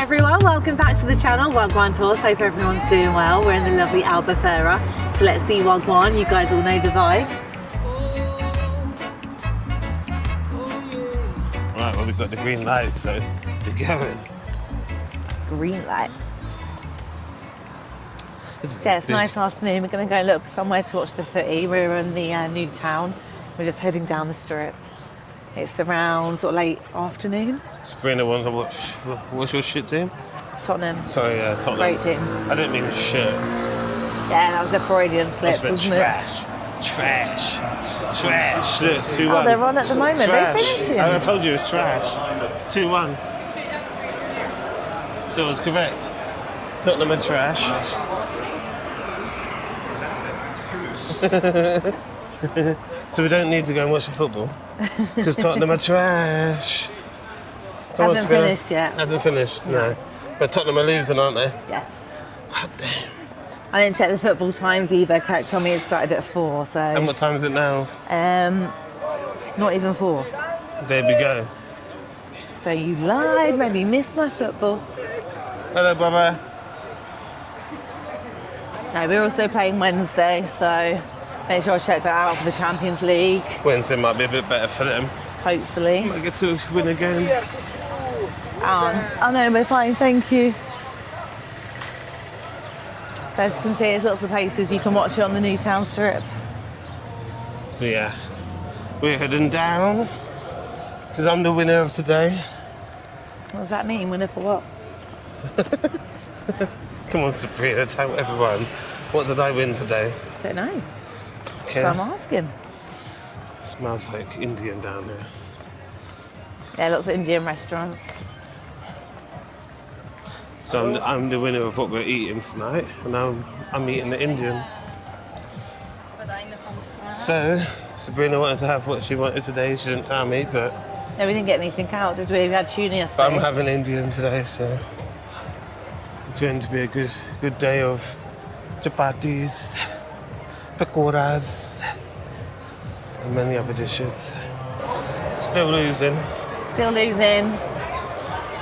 everyone, welcome back to the channel, Wagwan Tours. Hope everyone's doing well. We're in the lovely Albufeira, so let's see Wagwan. You guys all know the vibe. Right, well we've got the green light, so we're going. Green light. Yeah, it's a nice afternoon. We're going to go look somewhere to watch the footy. We're in the new town. We're just heading down the strip. It's around sort of late afternoon. Sabrina wants to watch. What's your shit team? Tottenham. Sorry, Tottenham. Great team. I didn't mean shit. Yeah, that was a Freudian slip, wasn't trash. it? Trash. Look, 2-1. Oh, they're on at the moment. Trash. They're finishing. I told you it was trash. 2-1. So it was correct. Tottenham are trash. So we don't need to go and watch the football because Tottenham are trash. Hasn't finished yet. Hasn't finished, no. But Tottenham are losing, aren't they? Yes. God damn. I didn't check the football times either. Kirk told me it started at 4, so... And what time is it now? Not even 4. There we go. So you lied, made me miss my football. Hello, brother. No, we're also playing Wednesday, so make sure I check that out for the Champions League. Wednesday might be a bit better for them. Hopefully. Might get to win again. Oh no, we're fine, thank you. So as you can see, there's lots of places you can watch it on the new town strip. So yeah, we're heading down because I'm the winner of today. What does that mean? Winner for what? Come on, Sabrina, tell everyone, what did I win today? Don't know. Okay. So I'm asking. It smells like Indian down there. Yeah, lots of Indian restaurants. So I'm the winner of what we're eating tonight, and I'm eating the Indian. So Sabrina wanted to have what she wanted today. She didn't tell me, but... No, we didn't get anything out, did we? We had tuna yesterday. But I'm having Indian today, so it's going to be a good day of chapatis, pakoras, and many other dishes. Still losing. Still losing.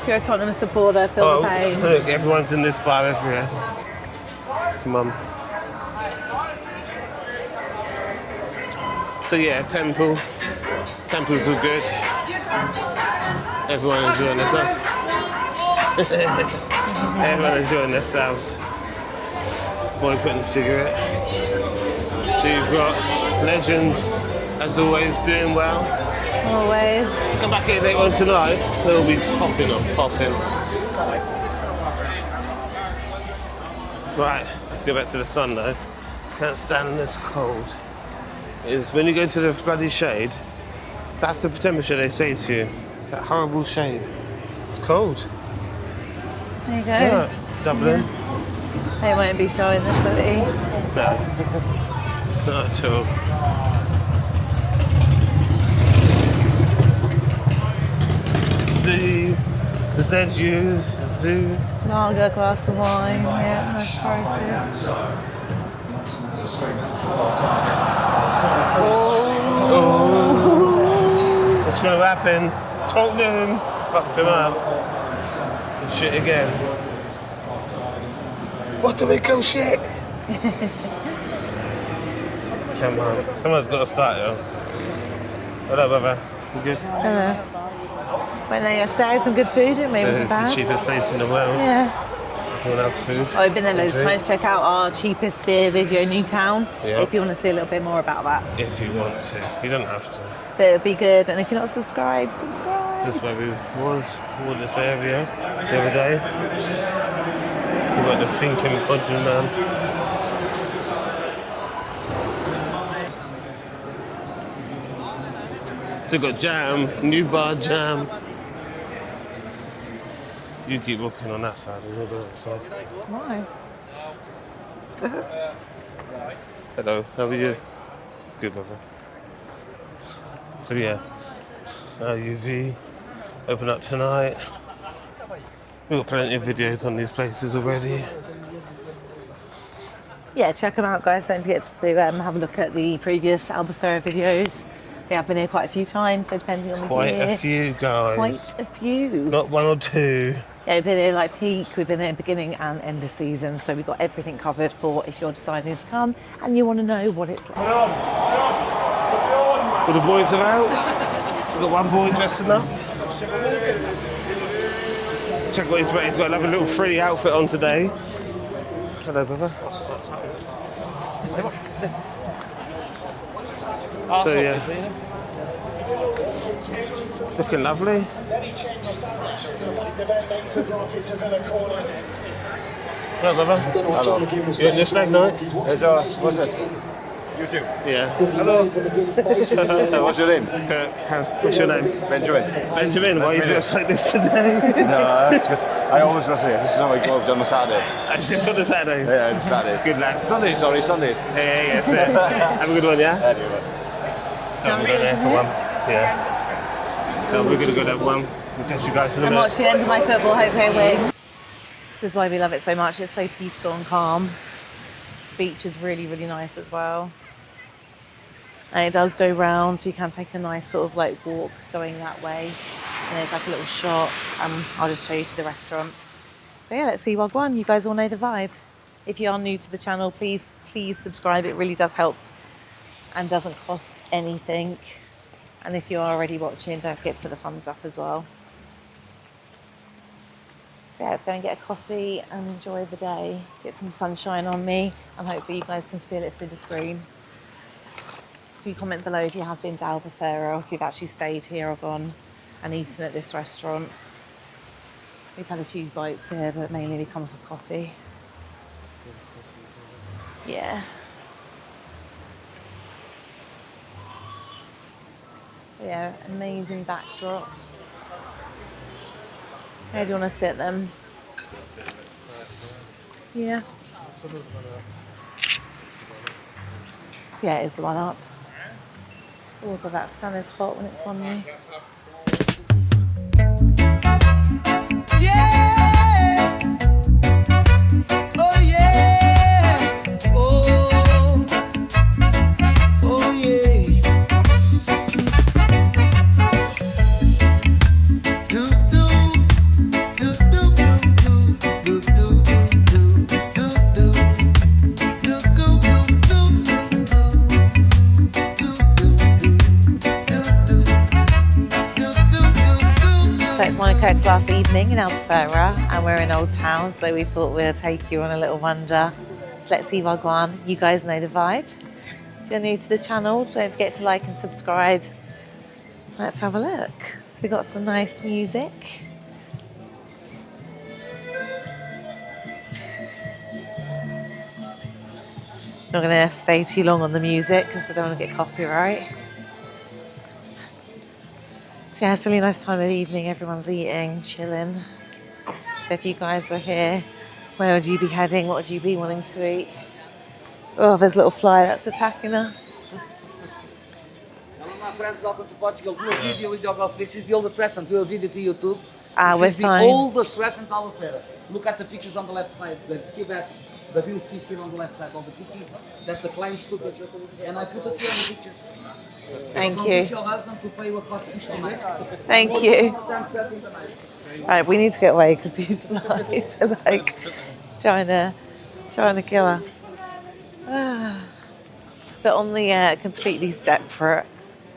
If you're a Tottenham supporter, feel the pain. Look, everyone's in this bar everywhere. Come on. So yeah, Temple's all good. Everyone enjoying themselves. Everyone enjoying themselves. Boy putting a cigarette. So you've got Legends, as always, doing well. Always. Come back here later on tonight, they'll be popping. Right, let's go back to the sun though. Just can't stand this cold. Is when you go to the bloody shade, that's the temperature they say to you. That horrible shade. It's cold. There you go. Yeah, Dublin. They won't be showing the footy. No, not at all. Zoo, the ZU, zoo. Lager, glass of wine, yeah, nice prices. Oh. What's going to happen? Tottenham fucked him up. And shit again. What do we go shit? Come on, someone's got to start it. Hello, brother. You good? Hello. Went there yesterday, had some good food, didn't we? It wasn't bad. It's the cheapest place in the world. Yeah. You want to have food? Oh, we've been there loads of times. Check out our cheapest beer video, New Town, if you want to see a little bit more about that. If you want to. You don't have to. But it would be good. And if you're not subscribed, subscribe. That's where we was all this area the other day. We got the thinking budget man. So we've got jam, new bar jam. You keep walking on that side and we'll go on that side. Why? Hello, how are you? Good, brother. So yeah, UV, open up tonight. We've got plenty of videos on these places already. Yeah, check them out, guys. Don't forget to have a look at the previous Albufeira videos. Yeah, I've been here quite a few times, so depending on the Quite year. a few, guys. Quite a few. Not one or two. Yeah, we've been here like peak, we've been here beginning and end of season, so we've got everything covered for if you're deciding to come and you want to know what it's like. Well, the boys are out. We've got one boy dressing up. Check what he's got. He's got another little free outfit on today. Hello, brother. So yeah, it's looking lovely. Hello, brother. Hello. You in your stag night? What's this? YouTube. Yeah. Hello. What's your name? Kirk. What's your name? Benjamin. Benjamin. Why are you dressed like this today? No, it's just, I always dress like this. This is what I go on a Saturday. It's just on the Saturdays. Yeah, it's Saturdays. Good lad. Sundays, sorry, Sundays. Yeah, that's it. Have a good one, yeah? Anyway. So we're going there for one. So, yeah. So we're going to go there for one. We'll catch you guys in a And minute. watch the end of my football, hope they win. This is why we love it so much. It's so peaceful and calm. Beach is really, really nice as well. And it does go round, so you can take a nice sort of like walk going that way. And there's like a little shop. I'll just show you to the restaurant. So yeah, let's see Wagwan. You guys all know the vibe. If you are new to the channel, please subscribe. It really does help and doesn't cost anything. And if you are already watching, don't forget to put the thumbs up as well. So yeah, let's go and get a coffee and enjoy the day. Get some sunshine on me, and hopefully you guys can feel it through the screen. Do comment below if you have been to Albufeira or if you've actually stayed here or gone and eaten at this restaurant. We've had a few bites here, but mainly we come for coffee. Yeah. Yeah, amazing backdrop. Where do you want to sit then? Yeah. Yeah, it is the one up. Oh, but that sun is hot when it's on me. Yeah. Oh yeah. Oh. Oh yeah. Do do do do do do do So it's Monaco's last evening in Albufeira and we're in Old Town, so we thought we'd take you on a little wander. So let's see Wagwan. You guys know the vibe. If you're new to the channel, don't forget to like and subscribe. Let's have a look. So we got some nice music. Not going to stay too long on the music because I don't want to get copyright. So yeah, it's a really nice time of evening. Everyone's eating, chilling. So if you guys were here, where would you be heading? What would you be wanting to eat? Oh, there's a little fly that's attacking us. Hello my friends, welcome to Portugal. Do a video with your golf. This is the oldest restaurant. Do a video to YouTube. Ah, this we're is the fine. oldest restaurant in Albufeira. Look at the pictures on the left side. The sea bass, the blue fish here on the left side. All the pictures that the clients took. And I put it here on the pictures. Thank Convince you. your husband to pay you a cod fish tonight. Thank you. Thanks, tonight. Right, we need to get away because these flies are like trying to kill us. Ah. But on the completely separate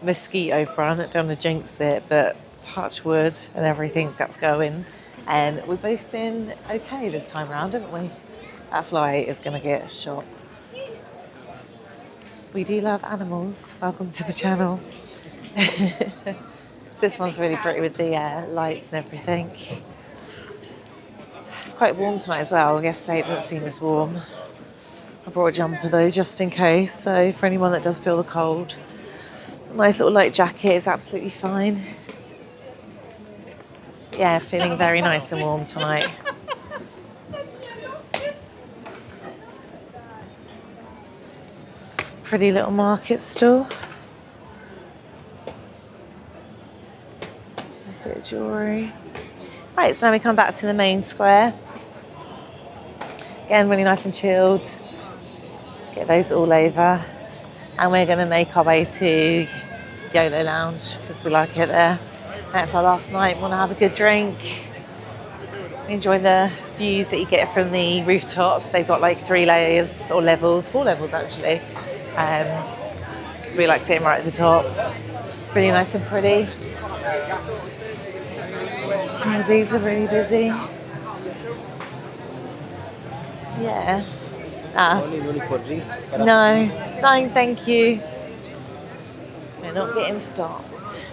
mosquito front, I don't want to jinx it, but touch wood and everything that's going. And we've both been okay this time around, haven't we? That fly is going to get shot. We do love animals. Welcome to the channel. This one's really pretty with the lights and everything. It's quite warm tonight as well. Yesterday it didn't seem as warm. I brought a jumper though, just in case. So for anyone that does feel the cold, a nice little light jacket is absolutely fine. Yeah, feeling very nice and warm tonight. Pretty little market stall. Nice bit of jewellery. Right, so now we come back to the main square. Again, really nice and chilled. Get those all over. And we're going to make our way to Yolo Lounge because we like it there. That's our last night. Want to have a good drink. Enjoy the views that you get from the rooftops. They've got like 3 layers or levels, 4 levels actually. So we like sitting right at the top. Really nice and pretty. Some of these are really busy. Yeah. Only for drinks. No, thank you. We're not getting stopped.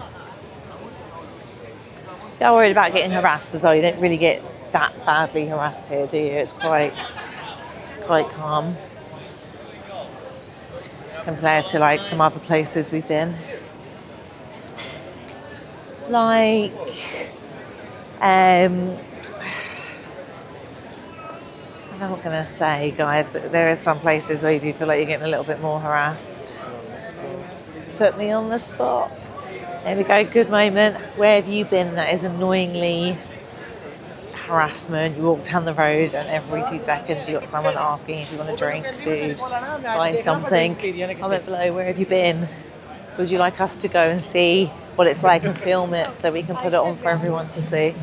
You're worried about getting harassed as well. You don't really get that badly harassed here, do you? It's quite calm compared to like some other places we've been. Like, I'm not gonna say, guys, but there are some places where you do feel like you're getting a little bit more harassed. Put me on the spot. There we go, good moment. Where have you been that is annoyingly harassment? You walk down the road and every 2 seconds you got someone asking if you want a drink, food, buy something. Comment below, where have you been? Would you like us to go and see what it's like and film it so we can put it on for everyone to see?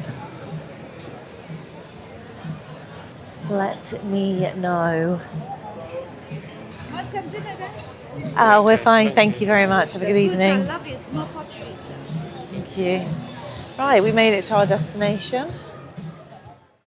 Let me know. Oh, we're fine. Thank you very much. Have a good evening. Lovely. It's more Portuguese. Thank you. Right, we made it to our destination.